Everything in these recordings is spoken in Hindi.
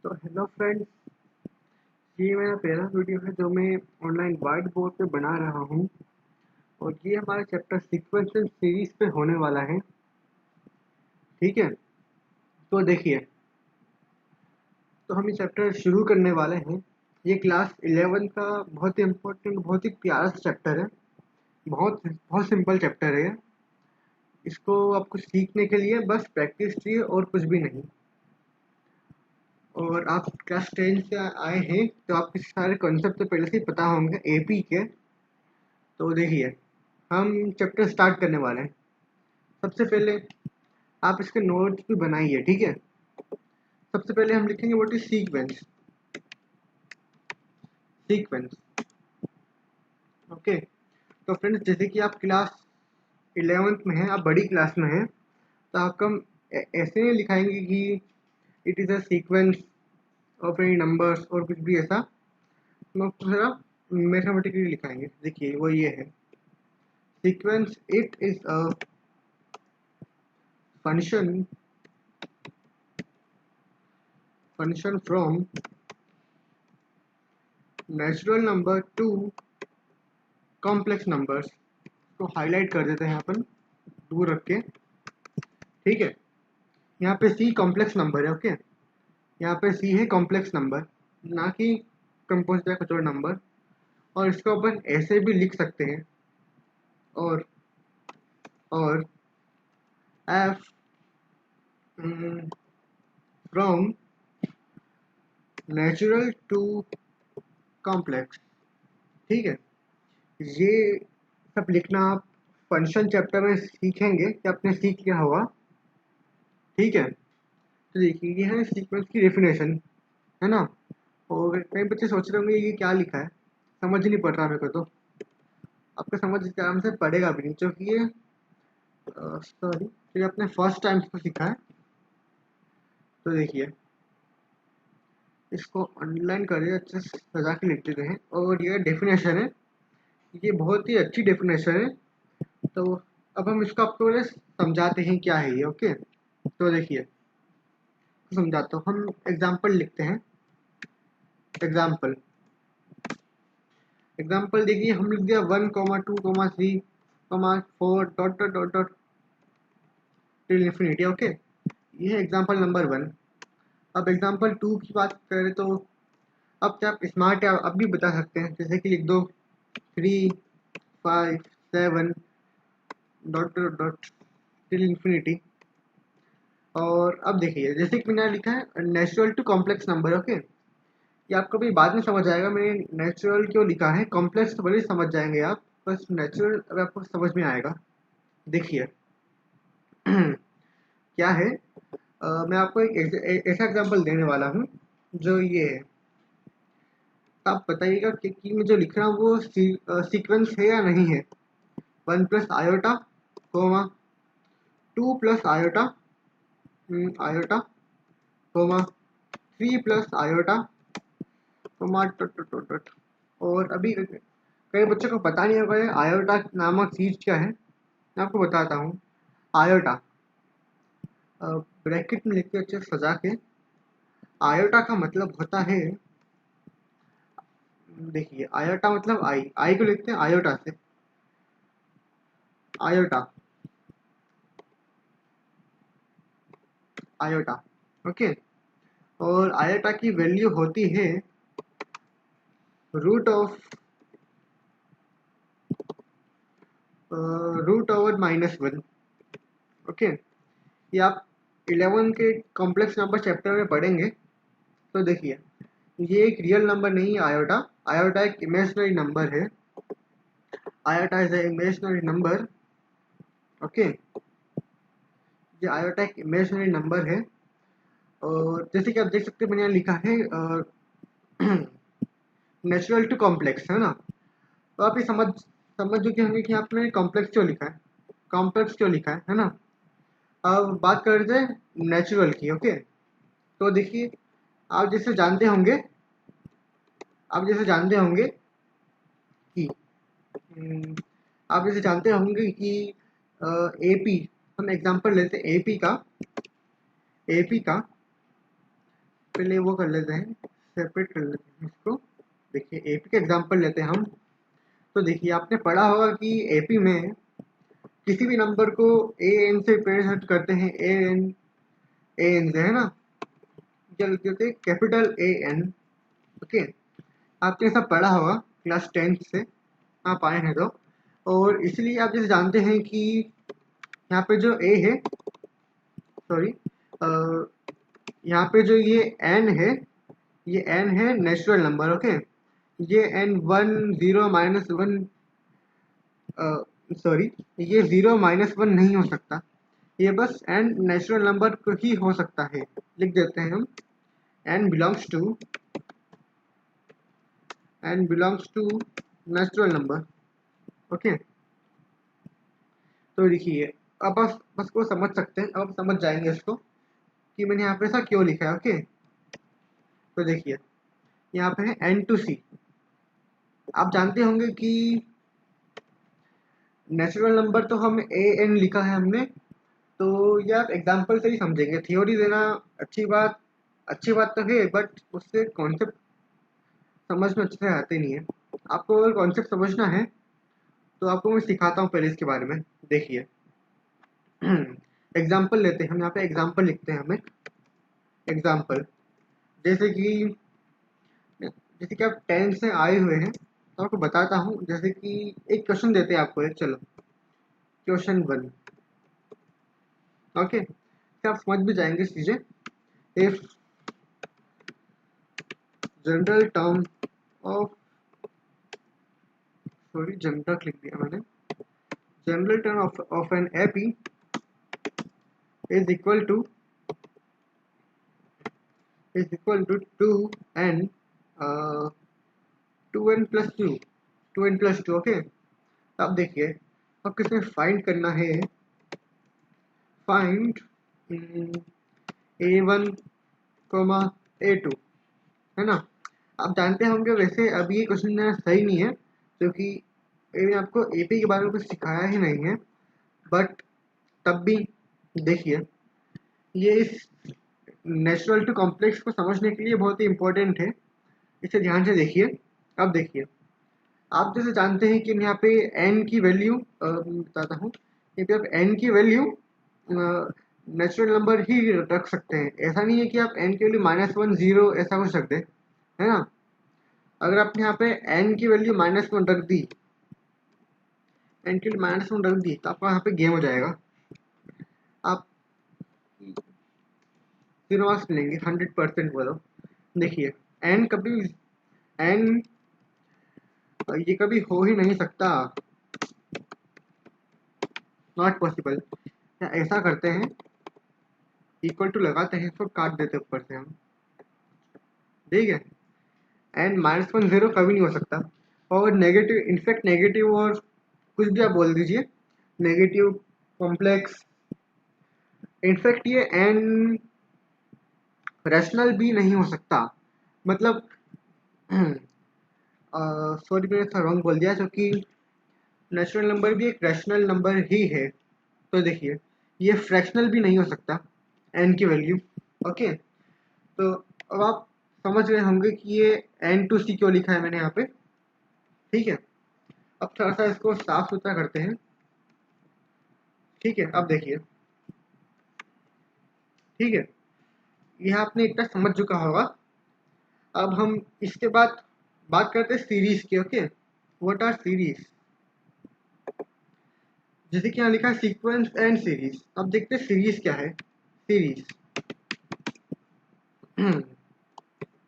तो हेलो फ्रेंड्स, ये मेरा पहला वीडियो है जो मैं ऑनलाइन वाइट बोर्ड पे बना रहा हूँ। और ये हमारा चैप्टर सीक्वेंशियल सीरीज पे होने वाला है। ठीक है, तो देखिए, तो हम ये चैप्टर शुरू करने वाले हैं। ये क्लास 11 का बहुत ही इम्पोर्टेंट, बहुत ही प्यारा सा चैप्टर है। बहुत बहुत सिंपल चैप्टर है। इसको आपको सीखने के लिए बस प्रैक्टिस चाहिए और कुछ भी नहीं। और आप क्लास 10 से आए हैं तो आपके सारे कॉन्सेप्ट तो पहले से ही पता होंगे एपी के। तो देखिए, हम चैप्टर स्टार्ट करने वाले हैं। सबसे पहले आप इसके नोट्स भी बनाइए, ठीक है। सबसे पहले हम लिखेंगे what is sequence. Sequence, okay. तो फ्रेंड्स, जैसे कि आप क्लास 11th में हैं, आप बड़ी क्लास में हैं, तो आपको हम ऐसे नहीं लिखाएंगे कि it is a sequence of any numbers और कुछ भी ऐसा। हम आपको थोड़ा मैथमेटिकली लिखाएंगे। देखिए, वो ये है sequence. It is a function from natural number two complex numbers. को हाईलाइट कर देते हैं अपन दूर रख के, ठीक है। यहाँ पे सी कॉम्प्लेक्स नंबर है, ओके। यहाँ पे सी है कॉम्प्लेक्स नंबर, ना कि कंपोज बाय कुछ और नंबर। और इसको अपन ऐसे भी लिख सकते हैं, और और f from natural to complex, ठीक है। ये सब लिखना आप फंक्शन चैप्टर में सीखेंगे कि आपने सीख लिया होगा, ठीक है। तो देखिए, ये है सीक्वेंस की डेफिनेशन, है ना। और कई बच्चे सोच रहे होंगे ये क्या लिखा है, समझ ही नहीं पड़ रहा मेरे को। तो आपका समझ इस आराम से पड़ेगा भी नहीं, क्योंकि ये सॉरी, ये आपने फर्स्ट टाइम इसको सीखा है। तो देखिए, इसको अंडरलाइन करिए, अच्छे से सजा के लिख देते हैं। और ये डेफिनेशन है, ये बहुत ही अच्छी डेफिनेशन है। तो अब हम इसको आपको पहले समझाते हैं क्या है ये, ओके। तो देखिए, समझाता हूँ। हम एग्जाम्पल लिखते हैं। एग्जाम्पल एग्जाम्पल देखिए, हम लिख दिया 1, 2, 3, 4 dot dot dot till infinity, okay. ये है एग्जाम्पल नंबर 1। अब एग्जाम्पल 2 की बात करें तो अब क्या आप स्मार्ट है, अब भी बता सकते हैं। जैसे कि लिख दो 3, 5, 7 dot dot dot till infinity. और अब देखिए, जैसे कि मैंने लिखा है natural to complex number, okay. ये आपको भी बाद में समझ आएगा मैंने नेचुरल क्यों लिखा है। कॉम्प्लेक्स तो बड़े समझ जाएंगे आप, बस नेचुरल अब आपको समझ में आएगा। देखिए क्या है, मैं आपको एक ऐसा एग्जांपल देने वाला हूँ जो ये है। आप बताइएगा कि मैं जो लिख रहा हूँ वो सीक्वेंस है या नहीं है। 1 plus iota, 2 plus iota, 3 plus iota, dot dot dot dot. और अभी कई बच्चों को पता नहीं होगा ये आयोटा नामक चीज क्या है। मैं आपको बताता हूँ। आयोटा, ब्रैकेट में लिखते अच्छे से सजा के। आयोटा का मतलब होता है, देखिए, आयोटा मतलब आई को लिखते हैं आयोटा से। Iota, iota, okay. और आयोटा की वैल्यू होती है रूट ऑफ -1, ओके। ये आप 11 के कॉम्प्लेक्स नंबर चैप्टर में पढ़ेंगे। तो देखिए, ये एक रियल नंबर नहीं है आयोटा। आयोटा एक इमेजिनरी नंबर है। Iota is a imaginary number, okay. ये आयोटा एक इमेजिनरी नंबर है। और जैसे कि आप देख सकते हैं, मैंने यहाँ लिखा है नेचुरल टू कॉम्प्लेक्स, है ना। तो आप ये समझ चुके होंगे कि आपने कॉम्प्लेक्स क्यों लिखा है, कॉम्प्लेक्स क्यों लिखा है ना। अब बात करते हैं नेचुरल की, ओके। तो देखिए, आप जैसे जानते होंगे आप जैसे जानते होंगे कि हम्म, आप जैसे जानते होंगे कि एपी, हम एग्जांपल लेते हैं एपी का। एपी का पहले वो कर लेते हैं, सेपरेट कर लेते हैं इसको। देखिए एपी का एग्जांपल लेते हैं हम। तो देखिए आपने पढ़ा होगा कि एपी में किसी भी नंबर को ए एन से रिप्रेजेंट करते हैं, ए एन से, है ना, क्या लिखते होते हैं, कैपिटल ए एन। ओके, आपने ऐसा पढ़ा होगा क्लास 10 से, आप आए हैं तो। और इसलिए आप जैसे जानते हैं कि यहाँ पे जो ए है, सॉरी, यहाँ पे जो ये एन है, ये एन है नेचुरल नंबर। ओके, ये एन 1 0 -1, सॉरी, ये 0 -1 नहीं हो सकता, ये बस एन नेचुरल नंबर को ही हो सकता है। लिख देते हैं हम, n belongs to natural number. Okay, तो देखिए अब बस को समझ सकते हैं, अब समझ जाएंगे इसको कि मैंने यहाँ पे ऐसा क्यों लिखा है। ओके, तो देखिए यहाँ पे है एन टू सी। आप जानते होंगे कि नेचुरल नंबर तो हम ए एन लिखा है हमने, तो ये आप एग्जाम्पल से ही समझेंगे। थ्योरी देना अच्छी बात तो है, बट उससे कॉन्सेप्ट समझ में अच्छे से आते नहीं है। आपको अगर कॉन्सेप्ट समझना है तो आपको मैं सिखाता हूँ पहले इसके बारे में। देखिए एग्जाम्पल लेते हैं हम, यहाँ पे एग्जाम्पल लिखते हैं हम, एक एग्जाम्पल। जैसे कि आप 10 से आए हुए हैं, तो आपको बताता हूँ। जैसे कि एक क्वेश्चन देते हैं आपको, एक, चलो क्वेश्चन 1। ओके, तो आप समझ भी जाएंगे चीजें। If general term of, sorry general लिख दिया मैंने, general term of an AP is equal to 2n, 2n plus 2। Okay, अब देखिए अब किसमें फाइंड करना है, फाइंड a1 a2, है ना। आप जानते होंगे वैसे अभी ये क्वेश्चन मेरा सही नहीं है, क्योंकि मैंने आपको एपी के बारे में कुछ सिखाया ही नहीं है। बट तब भी देखिए, ये इस नेचुरल टू कॉम्प्लेक्स को समझने के लिए बहुत ही इंपॉर्टेंट है, इसे ध्यान से देखिए। अब देखिए, आप जैसे जानते हैं कि यहाँ पे n की वैल्यू, बताता हूँ, यहाँ पे आप n की वैल्यू नेचुरल नंबर ही रख सकते हैं। ऐसा नहीं है कि आप n की वैल्यू -1 0 ऐसा कुछ रख दें, है ना। अगर आपने यहाँ पे n की वैल्यू -1 रख दी, n की वैल्यू -1 रख दी, तो आपका यहाँ पे गेम हो जाएगा। आप 0 मार्क्स मिलेंगे 100%। बोलो देखिए, n कभी n ये कभी हो ही नहीं सकता, नॉट पॉसिबल। ऐसा करते हैं, इक्वल टू लगाते हैं, इसको काट देते हैं ऊपर से हम, ठीक है। एंड -1 0 कभी नहीं हो सकता। और नेगेटिव, इनफैक्ट नेगेटिव और कुछ भी आप बोल दीजिए, नेगेटिव कॉम्प्लेक्स, इनफैक्ट ये एन रैशनल भी नहीं हो सकता। मतलब सॉरी मैंने थोड़ा रॉन्ग बोल दिया, क्योंकि नेचुरल नंबर भी एक रैशनल नंबर ही है। तो देखिए ये फ्रैक्शनल भी नहीं हो सकता एन की वैल्यू। ओके, तो अब आप समझ गए होंगे कि ये एन टू सी क्यों लिखा है मैंने यहाँ पे, ठीक है। अब थोड़ा सा इसको साफ सुथरा करते हैं, ठीक है। अब देखिए, ठीक है, यह आपने इतना समझ चुका होगा। अब हम इसके बाद बात करते हैं सीरीज की। Okay, what R series. जैसे कि यहाँ लिखा है सीक्वेंस एंड सीरीज। अब देखते हैं सीरीज क्या है। Series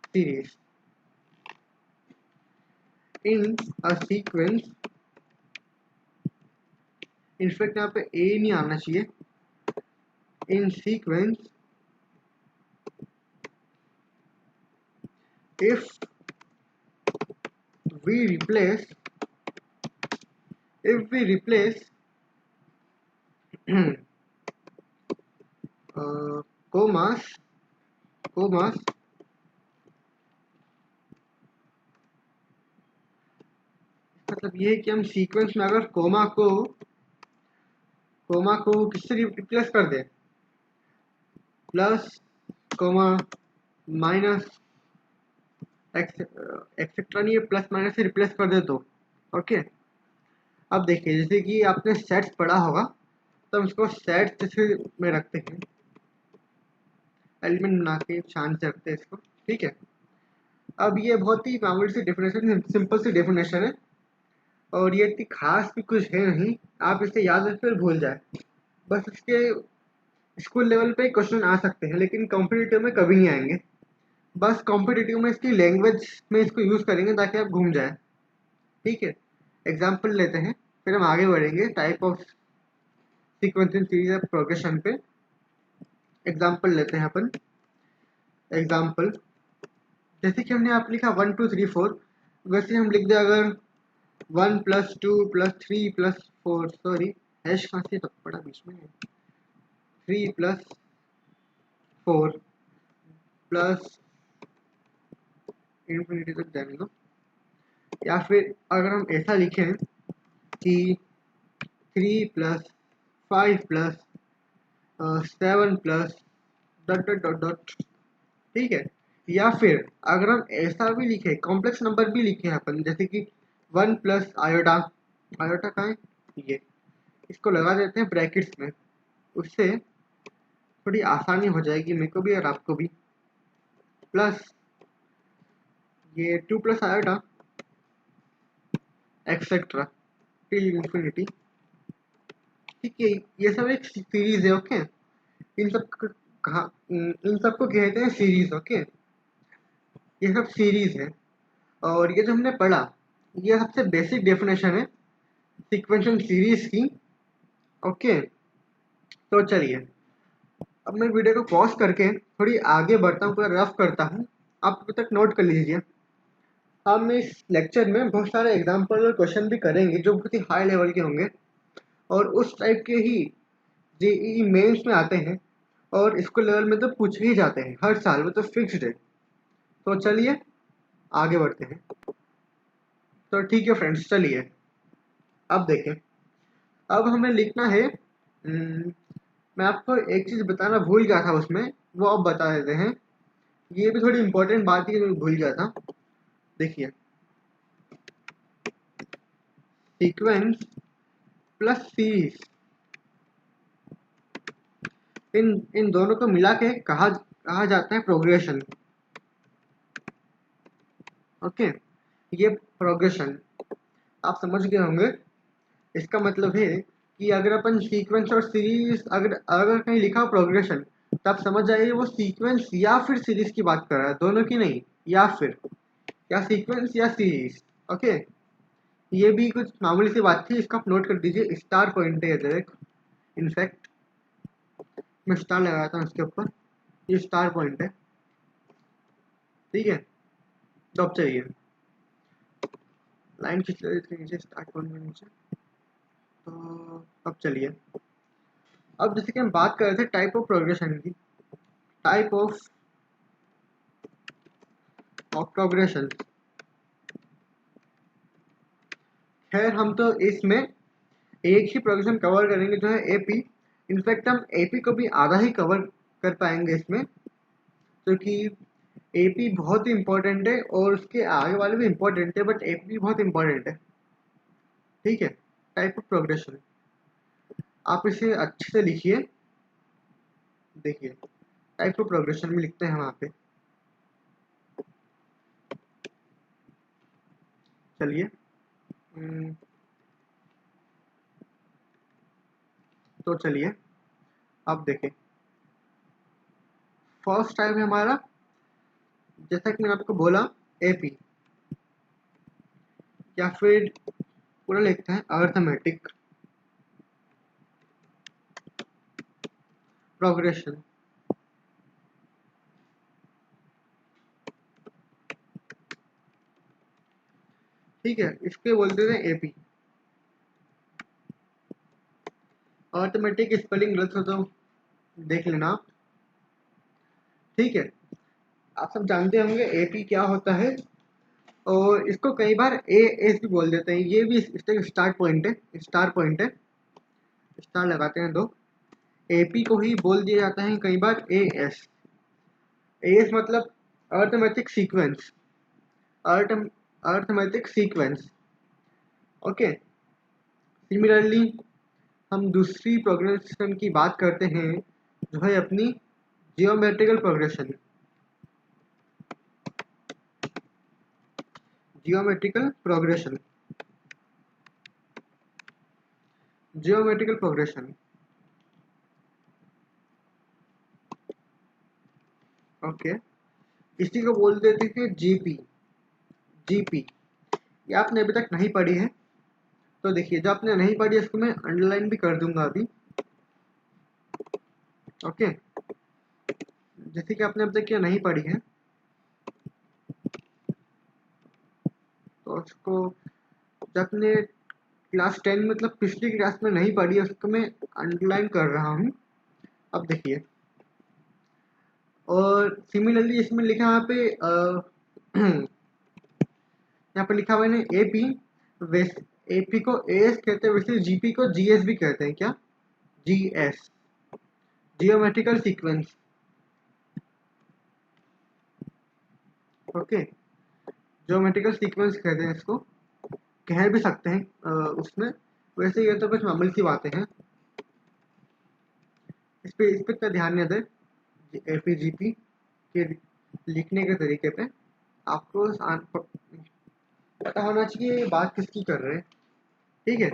series in a sequence, in fact यहाँ पे ए नहीं आना चाहिए, इन sequence if we replace if we replace commas मतलब ये है कि हम सीक्वेंस में अगर कोमा को किससे रिप्लेस कर दें, प्लस कोमा माइनस एक्सेट्रा नहीं है, प्लस माइनस से रिप्लेस कर दे तो ओके। अब देखिए जैसे कि आपने सेट्स पढ़ा होगा, तो हम इसको सेट्स जैसे में रखते हैं, एलिमेंट बना के शान से रखते हैं इसको, ठीक है। अब ये बहुत ही मामूली सी डेफिनेशन, सिंपल सी डेफिनेशन है, और ये इतनी खास भी कुछ है नहीं, आप इसे याद रख फिर भूल जाए। बस इसके स्कूल लेवल पे क्वेश्चन आ सकते हैं, लेकिन कॉम्पिटिटिव में कभी नहीं आएंगे। बस कॉम्पिटिटिव में इसकी लैंग्वेज में इसको यूज़ करेंगे ताकि आप घूम जाए, ठीक है। एग्जाम्पल लेते हैं, फिर हम आगे बढ़ेंगे type of sequencing series of progression पे। एग्जाम्पल लेते हैं अपन। एग्जाम्पल जैसे कि हमने आप लिखा 1 2 3 4, वैसे हम लिख दें अगर 1 + 2 + 3 + 4, सॉरी हैश कहाँ से तो पड़ा बीच में, 3 + 4 प्लस इन्फिनिटी तक जाने दो। या फिर अगर हम ऐसा लिखें कि 3 + 5 + 7 डॉट डॉट डॉट डॉट, ठीक है। या फिर अगर हम ऐसा भी लिखे, कॉम्प्लेक्स नंबर भी लिखे अपन, जैसे कि 1 + आयोटा, आयोटा कहाँ है ये, इसको लगा देते हैं ब्रैकेट्स में, उससे थोड़ी आसानी हो जाएगी मेरे को भी और आपको भी। प्लस ये 2 + आयोटा एक्सेट्रा टिल इन्फिनिटी, ठीक है। ये सब एक सीरीज है, ओके। इन सब इन सबको कहते हैं सीरीज, ओके। ये सब सीरीज है, और ये जो हमने पढ़ा, ये सबसे बेसिक डेफिनेशन है सीक्वेंशियल सीरीज की, ओके। तो चलिए अब मैं वीडियो को पॉज करके थोड़ी आगे बढ़ता हूँ, पूरा रफ करता हूँ, आप तब तक नोट कर लीजिए। हम इस लेक्चर में बहुत सारे एग्जाम्पल और क्वेश्चन भी करेंगे जो बहुत ही हाई लेवल के होंगे, और उस टाइप के ही जेईई मेंस में आते हैं, और स्कूल लेवल में तो पूछ ही जाते हैं हर साल, वो तो फिक्स्ड है। तो चलिए आगे बढ़ते हैं। तो ठीक है फ्रेंड्स, चलिए अब देखें। अब हमें लिखना है, मैं आपको एक चीज़ बताना भूल गया था उसमें, वो अब बता देते हैं। ये भी थोड़ी इंपॉर्टेंट बात है, मैं भूल गया था। देखिए सीक्वेंस प्लस सीरीज, इन इन दोनों को मिला के कहा कहा जाता है प्रोग्रेशन, ओके। ये प्रोग्रेशन आप समझ गए होंगे। इसका मतलब है कि अगर अपन सीक्वेंस और सीरीज, अगर अगर कहीं लिखा हो प्रोग्रेशन, तो आप समझ जाइए वो सीक्वेंस या फिर सीरीज की बात कर रहा है, दोनों की नहीं, या फिर या सीक्वेंस या सीरीज, ओके। ये भी कुछ मामूली सी बात थी, इसको आप नोट कर दीजिए, स्टार पॉइंट है इधर एक, इनफैक्ट मैं स्टार लगाता हूँ इसके ऊपर, ये स्टार पॉइंट है, ठीक है। तो अब चाहिए लाइन खींच लेते हैं नीचे, स्टार्ट पॉइंट में नीचे। तो अब चलिए, अब जैसे कि हम बात कर रहे थे टाइप ऑफ प्रोग्रेशन की, टाइप ऑफ प्रोग्रेशन। खैर हम तो इसमें एक ही प्रोग्रेशन कवर करेंगे जो है एपी। इनफैक्ट हम एपी को भी आधा ही कवर कर पाएंगे इसमें, क्योंकि एपी बहुत ही इंपॉर्टेंट है और उसके आगे वाले भी इंपॉर्टेंट है, बट एपी भी बहुत इंपॉर्टेंट है, ठीक है। टाइप ऑफ प्रोग्रेशन आप इसे अच्छे से लिखिए। देखिए टाइप ऑफ प्रोग्रेशन में लिखते हैं वहाँ पे, चलिए तो चलिए अब देखें। फर्स्ट टाइप है हमारा, जैसा कि मैंने आपको बोला, एपी, या फिर पूरा लिखते हैं अर्थमेटिक प्रोग्रेशन, ठीक है। इसके बोलते थे एपी। अर्थमेटिक स्पेलिंग गलत हो तो देख लेना आप, ठीक है। आप सब जानते होंगे एपी क्या होता है, और इसको कई बार ए एस भी बोल देते हैं, ये भी इसका स्टार्ट पॉइंट है, स्टार पॉइंट है, स्टार लगाते हैं दो। एपी को ही बोल दिया जाता है कई बार ए एस, एएस मतलब arithmetic sequence, arithmetic sequence. Okay, similarly हम दूसरी प्रोग्रेशन की बात करते हैं जो है अपनी geometrical progression. Geometrical progression, geometrical progression. Okay, इसी को बोल देते हैं जीपी। जीपी ये आपने अभी तक नहीं पढ़ी है, तो देखिए जो आपने नहीं पढ़ी इसको मैं अंडरलाइन भी कर दूंगा अभी। ओके, जैसे कि आपने अब तक क्या नहीं पढ़ी है तो उसको, जो आपने क्लास 10 मतलब पिछली क्लास में नहीं पढ़ी है उसको मैं अंडरलाइन कर रहा हूँ। अब देखिए, और सिमिलरली इसमें लिखा यहाँ पे यहाँ पे लिखा हुआ है एपी, वैसे एपी को एएस कहते हैं, वैसे जीपी को जीएस भी कहते हैं। क्या? GS, geometrical sequence. Okay, geometrical sequence कहते हैं इसको, कह भी सकते हैं उसमें। वैसे ये तो कुछ मामूली सी बातें हैं, इस पे इतना ध्यान नहीं दें। एपीजीपी के लिखने के तरीके पे आपको पता होना चाहिए ये बात किसकी कर रहे हैं। ठीक है,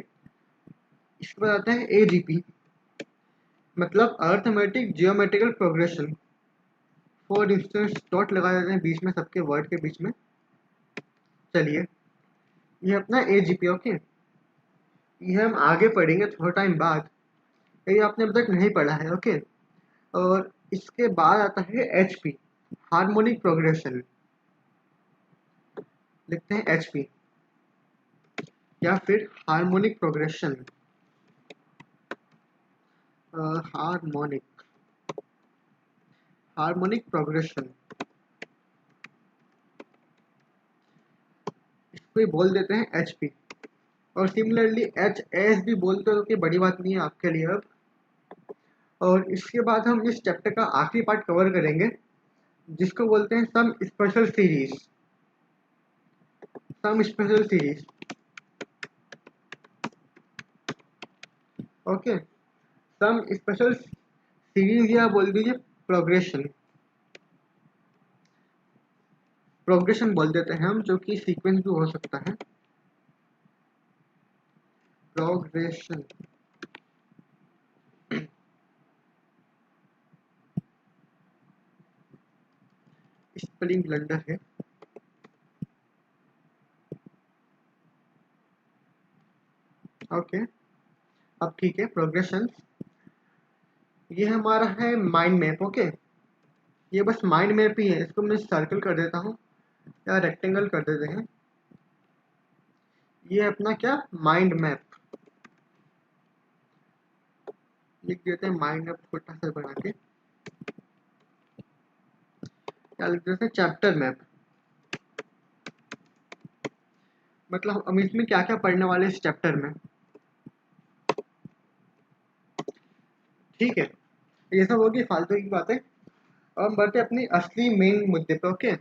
इसको बताते हैं एजीपी, मतलब arithmetic geometrical progression. For instance dot लगा देते हैं बीच में, सबके वर्ड के बीच में। चलिए, ये अपना एजीपी। ओके, ये हम आगे पढ़ेंगे थोड़ा टाइम बाद, ये आपने अब तक नहीं पढ़ा है। ओके, और इसके बाद आता है एचपी, हार्मोनिक प्रोग्रेशन। लिखते हैं एचपी या फिर harmonic progression. Harmonic, harmonic progression, इसको ही बोल देते हैं एचपी। और सिमिलरली एच एस भी बोलते हो कि बड़ी बात नहीं है आपके लिए अब। और इसके बाद हम इस चैप्टर का आखिरी पार्ट कवर करेंगे जिसको बोलते हैं some special series. Some special series. Okay, some special series या बोल दीजिए प्रोग्रेशन। प्रोग्रेशन बोल देते हैं हम, जो कि सीक्वेंस भी हो सकता है। प्रोग्रेशन, स्पेलिंग ब्लंडर है। ओके, अब ठीक है। प्रोग्रेशन ये हमारा है माइंड मैप। ओके, ये बस माइंड मैप ही है, इसको मैं सर्कल कर देता हूँ या रेक्टेंगल कर देते हैं। ये अपना क्या, माइंड मैप लिख देते हैं। माइंड मैप छोटा सा बना के क्या लिख देते हैं, चैप्टर मैप। मतलब हम इसमें क्या क्या पढ़ने वाले इस चैप्टर में। ठीक है, ये सब होगी फालतू की बातें। अब हम बढ़ते अपनी असली मेन मुद्दे पे। ओके,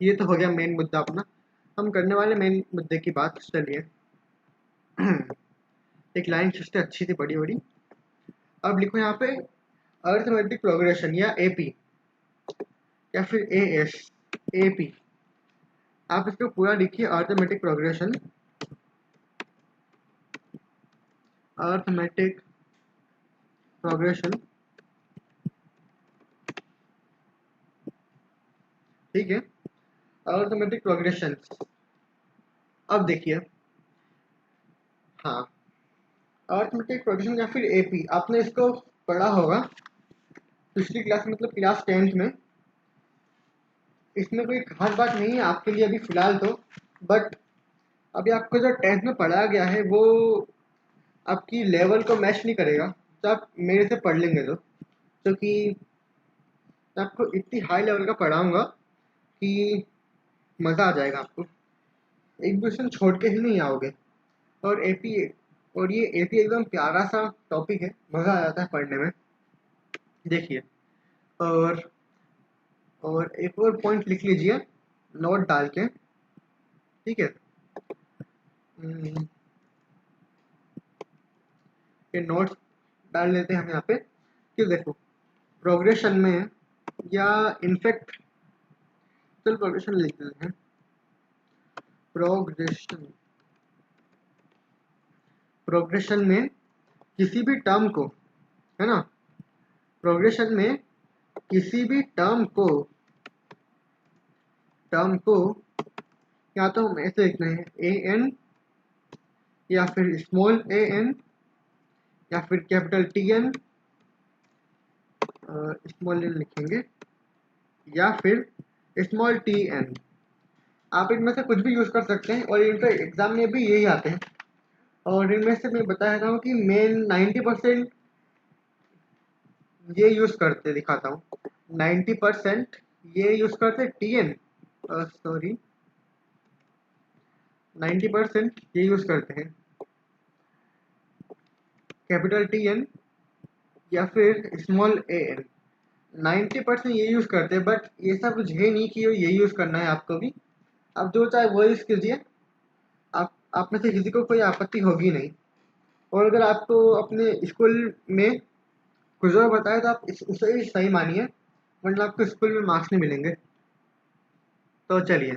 ये तो हो गया मेन मुद्दा अपना, हम करने वाले मेन मुद्दे की बात। चलिए, एक लाइन खींचते अच्छी थी बड़ी बड़ी। अब लिखो यहाँ पे अर्थमेटिक प्रोग्रेशन या एपी या फिर एएस, एपी। आप इसको पूरा लिखिए, अर्थमेटिक प्रोग्रेशन, अर्थमेटिक प्रोग्रेशन। ठीक है, अर्थमेटिक प्रोग्रेशन। अब देखिए, हाँ, अर्थमेटिक प्रोग्रेशन या फिर एपी, आपने इसको पढ़ा होगा पिछली क्लास, मतलब क्लास 10th में। इसमें कोई खास बात नहीं है आपके लिए अभी फिलहाल तो, बट अभी आपको जो 10th में पढ़ाया गया है वो आपकी लेवल को मैच नहीं करेगा, तो आप मेरे से पढ़ लेंगे तो, क्योंकि मैं आपको इतनी हाई लेवल का पढ़ाऊंगा कि मज़ा आ जाएगा आपको, एक भी क्वेश्चन छोड़ के ही नहीं आओगे। और एपी, और ये एपी एकदम प्यारा सा टॉपिक है, मज़ा आ जाता है पढ़ने में। देखिए, और और एक और पॉइंट लिख लीजिए नोट डाल के, ठीक है। ये नोट्स डाल लेते हैं हम यहाँ पे कि देखो प्रोग्रेशन में, या इनफैक्ट चल प्रोग्रेशन लिख देते हैं। प्रोग्रेशन प्रोग्रेशन में किसी भी टर्म को, है ना, प्रोग्रेशन में किसी भी टर्म को या तो हम ऐसे लिखते हैं ए एन, या फिर स्मॉल ए एन, या फिर capital t n, small n लिखेंगे, या फिर स्मॉल टी एन। आप इनमें से कुछ भी यूज कर सकते हैं और इनका एग्जाम में भी यही आते हैं। और इनमें से मैं बता रहा हूँ कि मेन 90% ये यूज करते, दिखाता हूँ 90% ये यूज करते टी एन, सॉरी 90% ये यूज करते हैं कैपिटल टी एन या फिर स्मॉल ए एन। 90% ये यूज करते हैं, बट ये सब कुछ है नहीं कि ये यूज करना है आपको भी। आप जो चाहे वो यूज कीजिए, आप में से किसी को कोई आपत्ति होगी नहीं। और अगर आपको अपने स्कूल में कुछ और बताए तो आप उसे ही सही मानिए, वरना आपको स्कूल में मार्क्स नहीं मिलेंगे। तो चलिए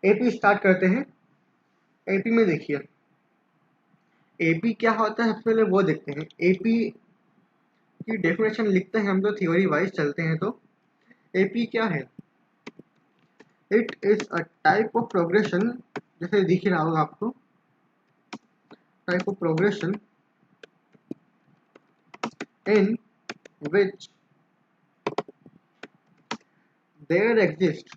एपी स्टार्ट करते हैं। एपी में देखिए एपी क्या होता है, सबसे पहले वो देखते हैं। एपी की डेफिनेशन लिखते हैं हम, तो थ्योरी वाइज चलते हैं। तो एपी क्या है? It is a type of progression, जैसे दिख रहा होगा आपको, type of progression in which there exist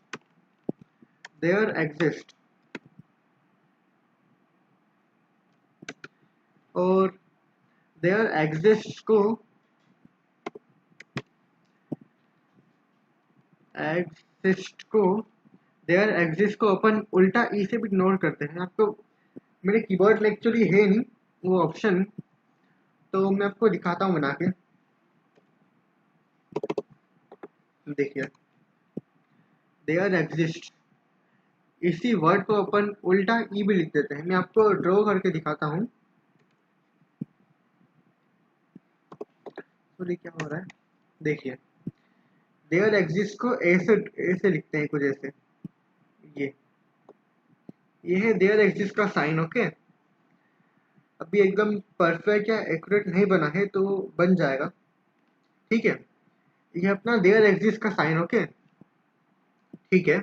और there exists को there exists को अपन उल्टा ई से भी इग्नोर करते हैं। आपको मेरे कीबोर्ड में एक्चुअली है नहीं वो ऑप्शन, तो मैं आपको दिखाता हूँ बना के। देखिए there exists, इसी वर्ड को अपन उल्टा ई भी लिख देते हैं। मैं आपको ड्रॉ करके दिखाता हूँ। तो क्या हो रहा है, देखिए देयर एग्जिस्ट को ऐसे लिखते हैं कुछ ऐसे। ये है देयर एग्जिस्ट का साइन, ओके। अभी एकदम परफेक्ट या एक्यूरेट नहीं बना है, तो बन जाएगा, ठीक है। ये अपना देयर एग्जिस्ट का साइन, ओके, ठीक है।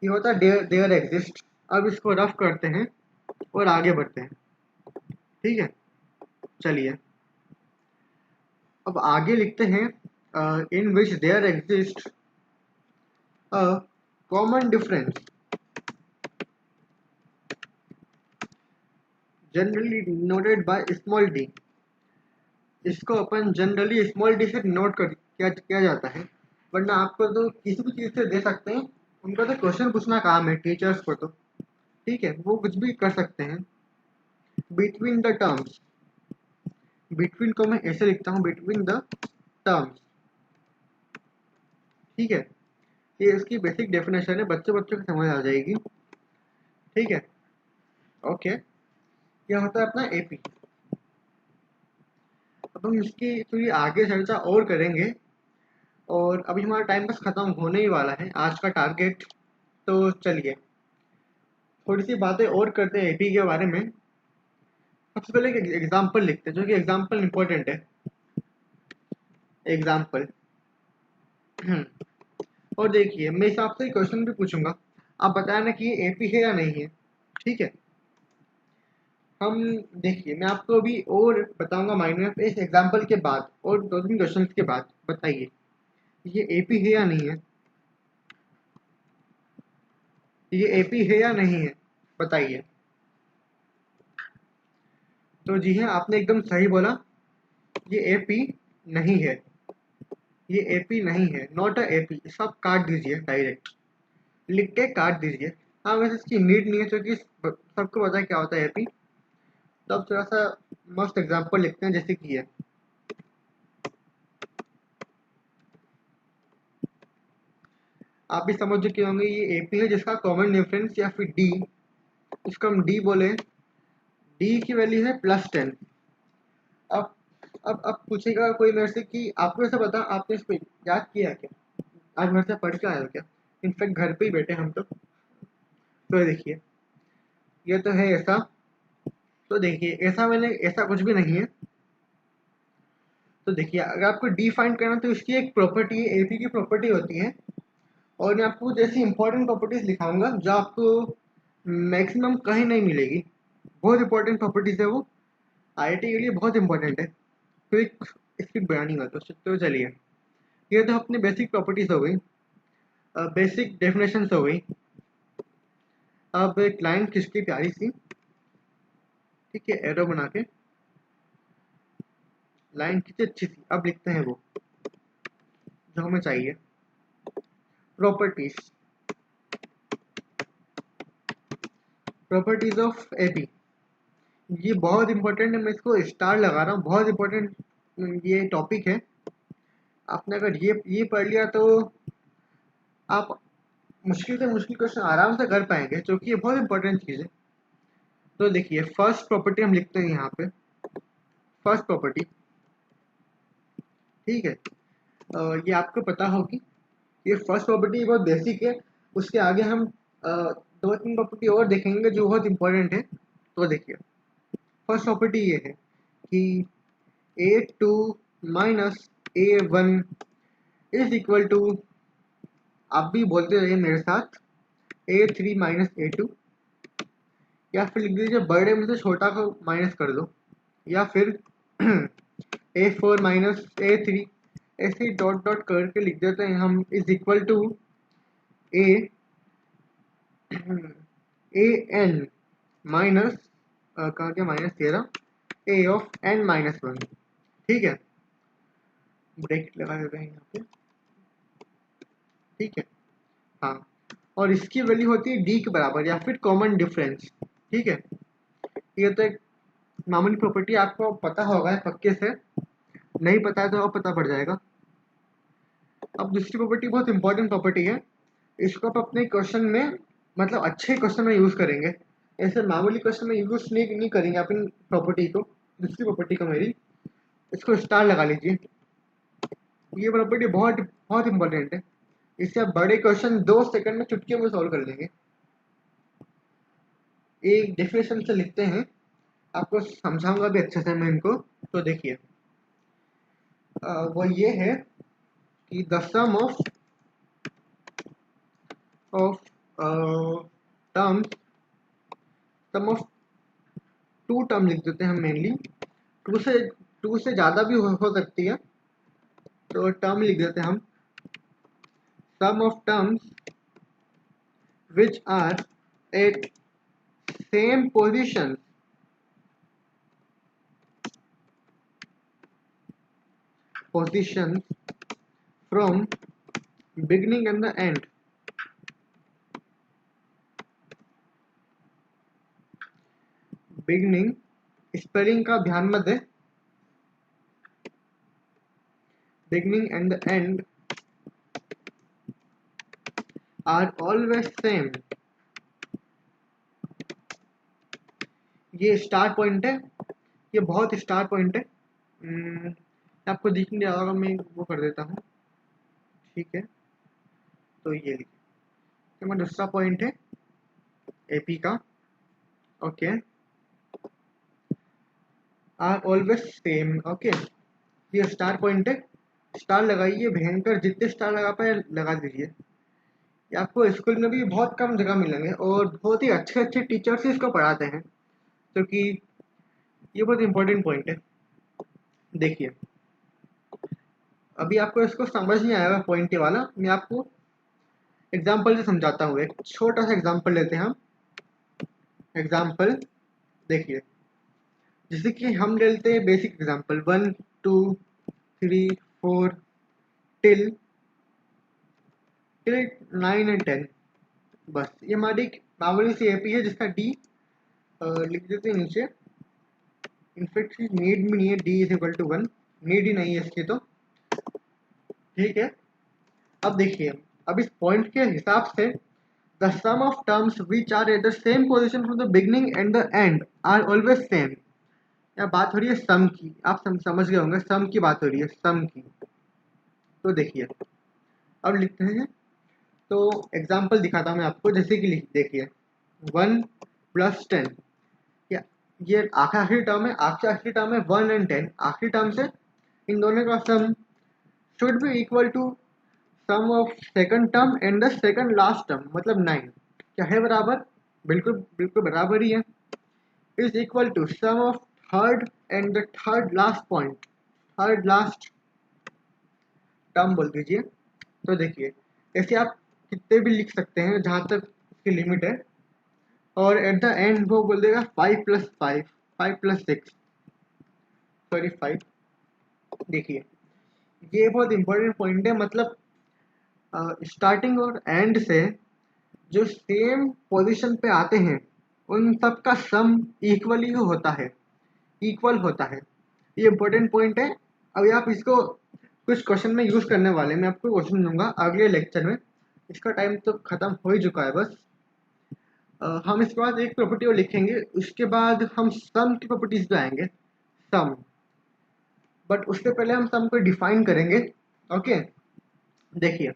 ये होता है देयर एग्जिस्ट। अब इसको रफ करते हैं और आगे बढ़ते हैं, ठीक है। चलिए अब आगे लिखते हैं in which there exist a common difference generally noted by small d. इसको अपन जनरली स्मॉल डी से नोट कर किया जाता है, वरना आपको तो किसी भी चीज़ से दे सकते हैं। उनका तो क्वेश्चन पूछना काम है टीचर्स को, तो ठीक है वो कुछ भी कर सकते हैं। बिटवीन द टर्म्स, बिटवीन को मैं ऐसे लिखता हूँ, बिटवीन द टर्म्स, ठीक है। ये इसकी बेसिक डेफिनेशन है, बच्चों को समझ आ जाएगी, ठीक है। ओके, यह होता है अपना एपी। अब हम इसकी थोड़ी आगे चर्चा और करेंगे, और अभी हमारा टाइम बस खत्म होने ही वाला है आज का टारगेट। तो चलिए थोड़ी सी बातें और करते हैं एपी के बारे में। सबसे पहले एक एग्जाम्पल लिखते हैं, जो कि एग्जाम्पल इम्पोर्टेंट है। एग्जाम्पल और देखिए मैं इस आपसे क्वेश्चन भी पूछूंगा, आप बताना कि ये एपी है या नहीं है, ठीक है। हम देखिए मैं आपको अभी और बताऊंगा माइनर इस एग्जाम्पल के बाद, और 2-3 क्वेश्चन के बाद बताइए ये एपी है या नहीं है। ये एपी है या नहीं है, बताइए। तो जी हाँ, आपने एकदम सही बोला, ये एपी नहीं है। ये एपी नहीं है, नॉट अ एपी। सब काट दीजिए, डायरेक्ट लिख के काट दीजिए। हाँ वैसे इसकी नीड नहीं है, क्योंकि सबको पता है क्या होता है एपी। तो अब थोड़ा सा मस्त एग्जांपल लिखते हैं, जैसे कि है आप भी समझ चुके होंगे ये एपी है जिसका कॉमन डिफरेंस या फिर डी, इसको हम डी बोले, डी की वैल्यू है +10। अब अब पूछेगा कोई मेरे से कि आपको ऐसा पता, आपने इसको याद किया क्या, आज मेरे से पढ़ के आए हो क्या? इनफैक्ट घर पे ही बैठे हम तो देखिए ये तो है ऐसा, तो देखिए ऐसा मैंने ऐसा कुछ भी नहीं है। तो देखिए अगर आपको डी फाइंड करना तो इसकी एक प्रॉपर्टी है, एपी की प्रॉपर्टी होती है, और मैं आपको जैसी इंपॉर्टेंट प्रॉपर्टीज लिखाऊंगा जो आपको मैक्सिमम कहीं नहीं मिलेगी। बहुत इंपॉर्टेंट प्रॉपर्टीज है वो, आईआईटी के लिए बहुत इंपॉर्टेंट है। क्विक स्पीड बयानी का तो चलिए, ये तो अपनी बेसिक प्रॉपर्टीज हो गई, बेसिक डेफिनेशन हो गई। अब एक लाइन खिंचती प्यारी सी, ठीक है, एरो बना के लाइन खींचे अच्छी सी, अब लिखते हैं वो जो हमें चाहिए, प्रॉपर्टीज, प्रॉपर्टीज ऑफ एपी। ये बहुत इंपॉर्टेंट है, मैं इसको स्टार लगा रहा हूँ, बहुत इंपॉर्टेंट ये टॉपिक है। आपने अगर ये पढ़ लिया तो आप मुश्किल से मुश्किल क्वेश्चन आराम से कर पाएंगे, क्योंकि ये बहुत इंपॉर्टेंट चीज़ है। तो देखिए फर्स्ट प्रॉपर्टी हम लिखते हैं यहाँ पे, फर्स्ट प्रॉपर्टी, ठीक है। ये आपको पता होगी, ये फर्स्ट प्रॉपर्टी बहुत बेसिक है। उसके आगे हम दो तीन प्रॉपर्टी और देखेंगे जो बहुत इंपॉर्टेंट है। तो देखिए फर्स्ट प्रॉपर्टी ये है कि A2 minus A1 is equal to, आप भी बोलते रहिए मेरे साथ, A3 माइनस A2, या फिर लिख दीजिए बड़े में से छोटा को माइनस कर दो, या फिर A4 माइनस A3, ऐसे डॉट डॉट करके लिख देते हैं हम, is equal to A AN minus कहाँ के -13 A ऑफ N माइनस 1, ठीक है। ब्रैकेट लगा देते हैं यहाँ पे, ठीक है, हाँ। और इसकी वैल्यू होती है डी के बराबर या फिर कॉमन डिफरेंस, ठीक है। ये तो एक मामूली प्रॉपर्टी, आपको पता होगा पक्के से, नहीं पता है तो अब पता पड़ जाएगा। अब दूसरी प्रॉपर्टी बहुत इंपॉर्टेंट प्रॉपर्टी है, इसको आप अपने क्वेश्चन में, मतलब अच्छे क्वेश्चन में यूज़ करेंगे, ऐसे मामूली क्वेश्चन में यूज़ नहीं करेंगे आप इन प्रॉपर्टी को। दूसरी प्रॉपर्टी को मेरी, इसको स्टार लगा लीजिए, ये प्रॉपर्टी बहुत बहुत इंपॉर्टेंट है, इससे आप बड़े क्वेश्चन 2 सेकंड में चुटकी में सॉल्व कर लेंगे। एक डेफिनेशन से लिखते हैं, आपको समझाऊंगा भी अच्छे से मैं इनको। तो देखिए वो ये है कि the sum of terms, sum of two term लिख देते हैं हम मेनली, टू से ज़्यादा भी हो सकती है, तो टर्म लिख देते हैं हम, sum of terms which are at same position from beginning and the end, beginning spelling का ध्यान मत दे, beginning and the end are always same। ये स्टार पॉइंट है, ये बहुत स्टार पॉइंट है। आपको दिख नहीं रहा होगा, मैं वो कर देता हूँ, ठीक है। तो ये लिखिए, तो मैं दूसरा पॉइंट है एपी का, okay, are always same, okay. ये स्टार पॉइंट है, स्टार लगाइए, भयंकर जितने स्टार लगा पाए लगा दीजिए। ये आपको स्कूल में भी बहुत कम जगह मिलेंगे, और बहुत ही अच्छे अच्छे टीचर्स इसको पढ़ाते हैं, क्योंकि ये बहुत इंपॉर्टेंट पॉइंट है। देखिए अभी आपको इसको समझ नहीं आएगा पॉइंट ये वाला, मैं आपको एग्जाम्पल से समझाता हूँ। एक छोटा सा एग्जाम्पल लेते हैं हम, एग्जाम्पल देखिए, जैसे कि हम ले लेते हैं basic example 1 2 3 4 till till 9 and 10, बस ये हमारी एक मामूली सी एपी है जिसका डी लिख देते हैं नीचे। इनफेक्ट नीड में नहीं है, d is equal to 1, need ही नहीं है इसकी, तो ठीक है। अब देखिए अब इस पॉइंट के हिसाब से the sum of terms which are at the same position from the beginning and the end are always same. या बात हो रही है सम की, आप समझ गए होंगे, सम की बात हो रही है, सम की। तो देखिए अब लिखते हैं, तो एग्जाम्पल दिखाता हूँ मैं आपको, जैसे कि लिख देखिए 1 + 10, या ये आखिरी टर्म है, आखिरी टर्म है 1 और 10, आखिरी टर्म से इन दोनों का sum should be equal to sum of second term and the second last term, मतलब 9। क्या है बराबर? बिल्कुल बिल्कुल बराबर ही है। Is equal to sum of third and the third last point, third last term बोल दीजिए। तो देखिए ऐसे आप कितने भी लिख सकते हैं जहाँ तक इसकी लिमिट है, और एट द एंड वो बोल देगा 5 + 5, 5 + 6, सॉरी 5। देखिए ये बहुत इंपॉर्टेंट पॉइंट है, मतलब स्टार्टिंग और एंड से जो सेम पोजीशन पे आते हैं उन सब का सम इक्वली होता है, इक्वल होता है। ये इंपॉर्टेंट पॉइंट है। अभी आप इसको कुछ क्वेश्चन में यूज करने वाले, मैं आपको क्वेश्चन दूंगा अगले लेक्चर में। इसका टाइम तो खत्म हो ही चुका है बस। हम इसके बाद एक प्रॉपर्टी और लिखेंगे, उसके बाद हम सम की प्रॉपर्टीज पे आएंगे, सम। बट उससे पहले हम सम को डिफाइन करेंगे। ओके देखिए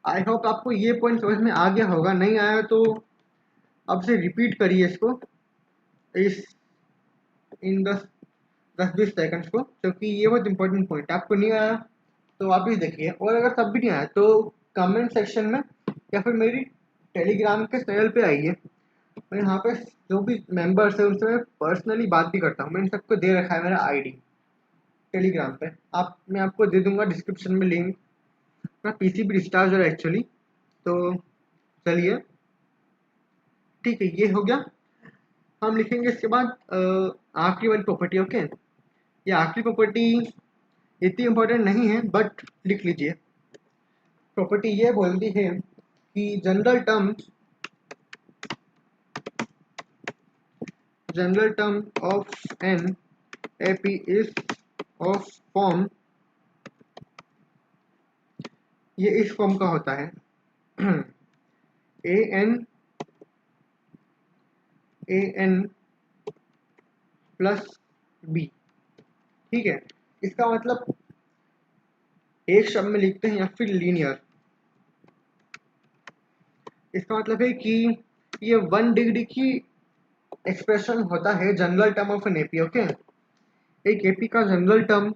आई होप आपको ये पॉइंट समझ में आ गया होगा, नहीं आया तो अब से रिपीट करिए इसको, इस इन 10-20 सेकंड्स को, क्योंकि ये बहुत इंपॉर्टेंट पॉइंट है। आपको नहीं आया तो आप भी देखिए, और अगर तब भी नहीं आया तो कमेंट सेक्शन में या फिर मेरी टेलीग्राम के चैनल पे आइए। मैं यहाँ पे जो भी मेंबर्स है उनसे मैं पर्सनली बात भी करता हूँ, मैंने सबको दे रखा है मेरा आईडी टेलीग्राम पे। आप मैं आपको दे दूंगा डिस्क्रिप्शन में लिंक। मेरा पीसी भी डिस्चार्ज हो रहा है एक्चुअली। तो चलिए ठीक है, ये हो गया। हम लिखेंगे इसके बाद आखिरी वाली प्रॉपर्टी। ओके ये आखिरी प्रॉपर्टी इतनी इम्पोर्टेंट नहीं है बट लिख लीजिए। प्रॉपर्टी ये बोलती है कि general term of an AP is of form, ये इस फॉर्म का होता है an प्लस बी। ठीक है, इसका मतलब एक शब्द में लिखते हैं या फिर लीनियर, इसका मतलब है कि ये 1 डिग्री की एक्सप्रेशन होता है general term of an AP. Okay एक एपी का जनरल टर्म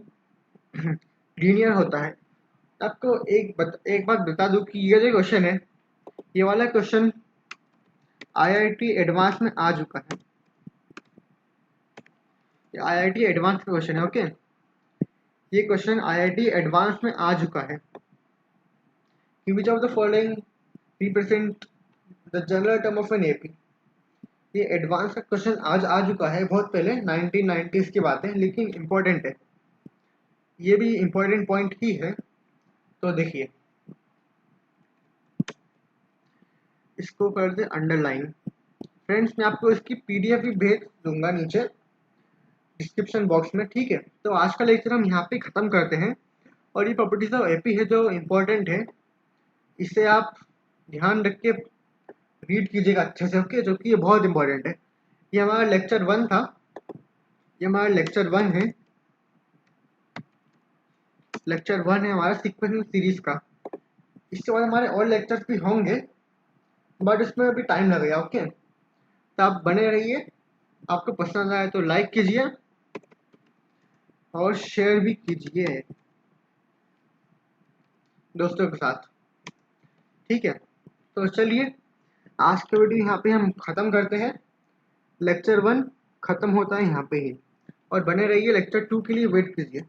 लीनियर होता है। आपको एक बात बता दूं कि ये जो क्वेश्चन है, ये वाला क्वेश्चन आईआईटी एडवांस में आ चुका है। ये आईआईटी एडवांस का क्वेश्चन है। ओके ये क्वेश्चन आईआईटी एडवांस में आ चुका है कि which of the following represent the general term of an AP. ये एडवांस का क्वेश्चन आज आ चुका है, बहुत पहले 1990s की बात है, लेकिन इम्पोर्टेंट है, ये भी इम्पोर्टेंट पॉइंट ही है। तो देखिए इसको कर दे अंडरलाइन। फ्रेंड्स मैं आपको इसकी पीडीएफ भी भेज दूंगा नीचे डिस्क्रिप्शन बॉक्स में। ठीक है तो आज का लेक्चर हम यहाँ पे ख़त्म करते हैं, और ये प्रॉपर्टीज ऑफ एपी है जो इम्पोर्टेंट है, इसे आप ध्यान रख के रीड कीजिएगा अच्छे से। ओके जो कि ये बहुत इंपॉर्टेंट है। ये हमारा लेक्चर 1 था, ये हमारा लेक्चर 1 है, लेक्चर 1 है हमारा सीक्वेंस सीरीज का। इसके बाद हमारे और लेक्चर्स भी होंगे बट इसमें अभी टाइम लगेगा। ओके तो आप बने रहिए, आपको पसंद आए तो लाइक कीजिए और शेयर भी कीजिए दोस्तों के साथ। ठीक है तो चलिए आज के वीडियो यहाँ पे हम ख़त्म करते हैं। लेक्चर 1 ख़त्म होता है यहाँ पे ही, और बने रहिए लेक्चर 2 के लिए वेट कीजिए।